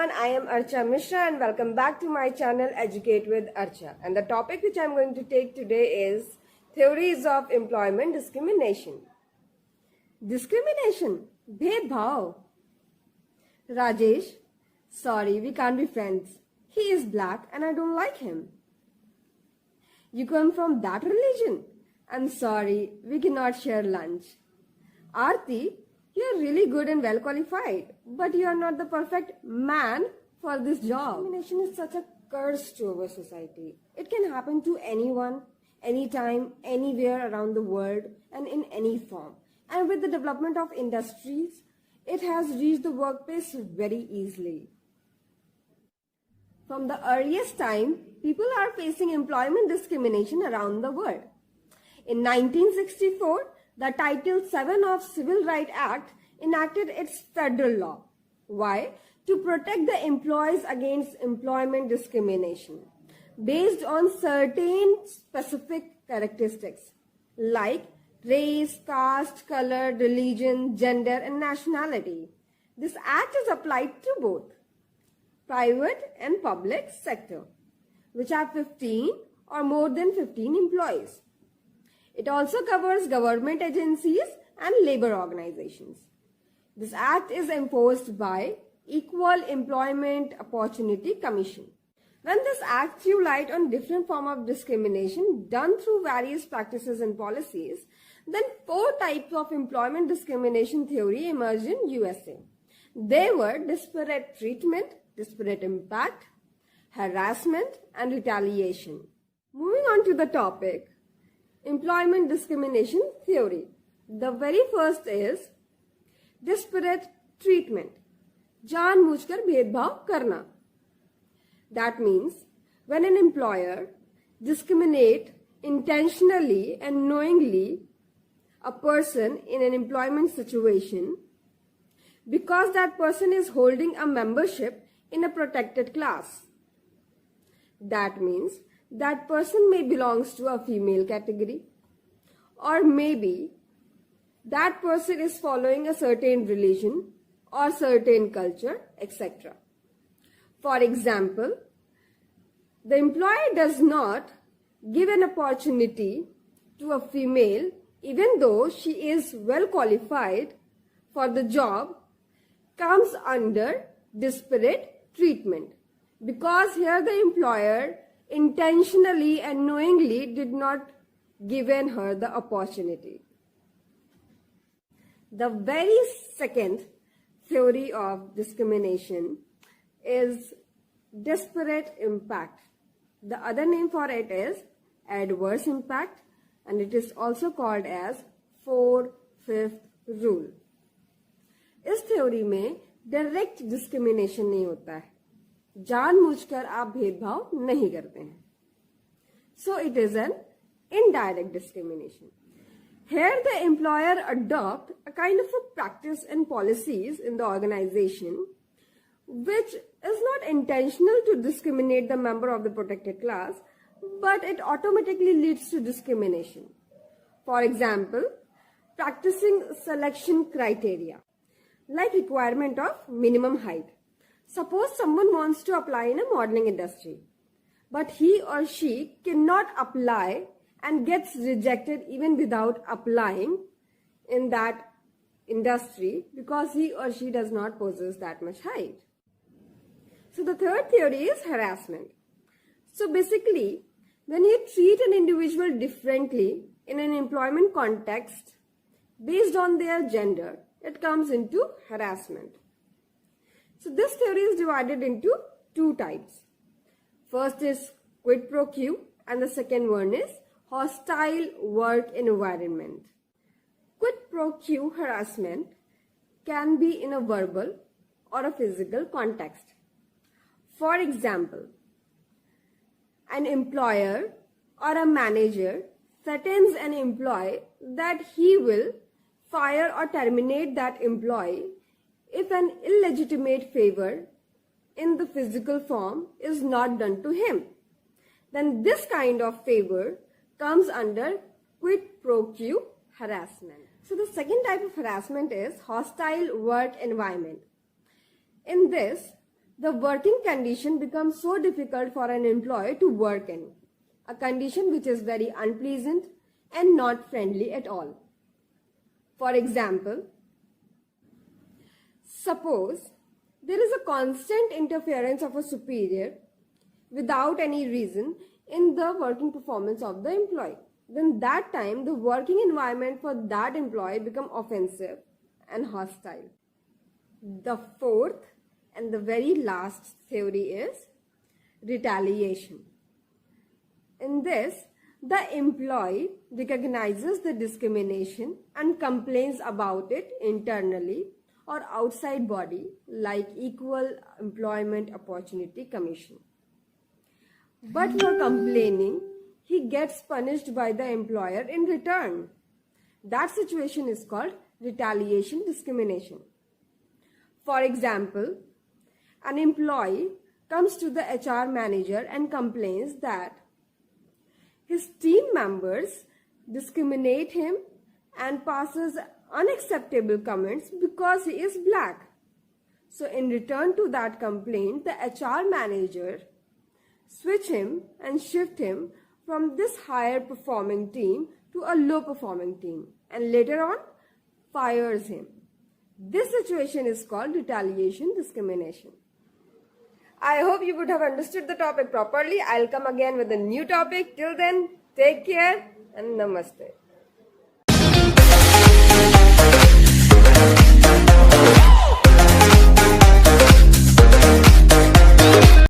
everyone, I am Archa Mishra and welcome back to my channel Educate with Archa. And the topic which I am going to take today is theories of employment discrimination. Discrimination, bhedbhav. Rajesh, sorry, we can't be friends. He is black and I don't like him. You come from that religion? I'm sorry, we cannot share lunch. Aarti, you're really good and well qualified, but you are not the perfect man for this job. Discrimination is such a curse to our society. It can happen to anyone, anytime, anywhere around the world and in any form. And with the development of industries, it has reached the workplace very easily. From the earliest time, people are facing employment discrimination around the world. In 1964, the Title 7 of Civil Rights Act enacted its federal law. Why? To protect the employees against employment discrimination based on certain specific characteristics like race, caste, color, religion, gender, and nationality. This act is applied to both private and public sector, which have 15 or more than 15 employees. It also covers government agencies and labor organizations. This act is enforced by Equal Employment Opportunity Commission. When this act threw light on different forms of discrimination done through various practices and policies, then 4 types of employment discrimination theory emerged in USA. They were disparate treatment, disparate impact, harassment, and retaliation. Moving on to the topic, employment discrimination theory. The very first is disparate treatment. जानबूझकर भेदभाव करना. That means when an employer discriminates intentionally and knowingly a person in an employment situation because that person is holding a membership in a protected class. That means that person may belongs to a female category, or maybe that person is following a certain religion or certain culture, etc. For example, the employer does not give an opportunity to a female even though she is well qualified for the job, comes under disparate treatment because here the employer intentionally and knowingly did not given her the opportunity. The very second theory of discrimination is disparate impact. The other name for it is adverse impact, and it is also called as 4/5 rule. इस theory में direct discrimination नहीं होता है, जानबूझकर आप भेदभाव नहीं करते हैं. So it is an indirect discrimination. Here the employer adopt a kind of a practice and policies in the organization which is not intentional to discriminate the member of the protected class, but it automatically leads to discrimination. For example, practicing selection criteria like requirement of minimum height. Suppose someone wants to apply in a modeling industry, but he or she cannot apply and gets rejected even without applying in that industry because he or she does not possess that much height. So the third theory is harassment. So basically, when you treat an individual differently in an employment context based on their gender, it comes into harassment. So this theory is divided into 2 types. First is quid pro quo and the second one is hostile work environment. Quid pro quo harassment can be in a verbal or a physical context. For example, an employer or a manager threatens an employee that he will fire or terminate that employee if an illegitimate favor in the physical form is not done to him. Then this kind of favor comes under quid pro quo harassment. So the second type of harassment is hostile work environment. In this, the working condition becomes so difficult for an employee to work in, a condition which is very unpleasant and not friendly at all. For example, suppose there is a constant interference of a superior without any reason in the working performance of the employee. Then that time the working environment for that employee become offensive and hostile. The fourth and the very last theory is retaliation. In this, the employee recognizes the discrimination and complains about it internally or outside body like Equal Employment Opportunity Commission. But for complaining, he gets punished by the employer in return. That situation is called retaliation discrimination. For example, an employee comes to the HR manager and complains that his team members discriminate him and passes unacceptable comments because he is black. So in return to that complaint, the HR manager switch him and shift him from this higher performing team to a low performing team and later on fires him. This situation is called retaliation discrimination. I hope you would have understood the topic properly. I'll come again with a new topic. Till then, take care and namaste.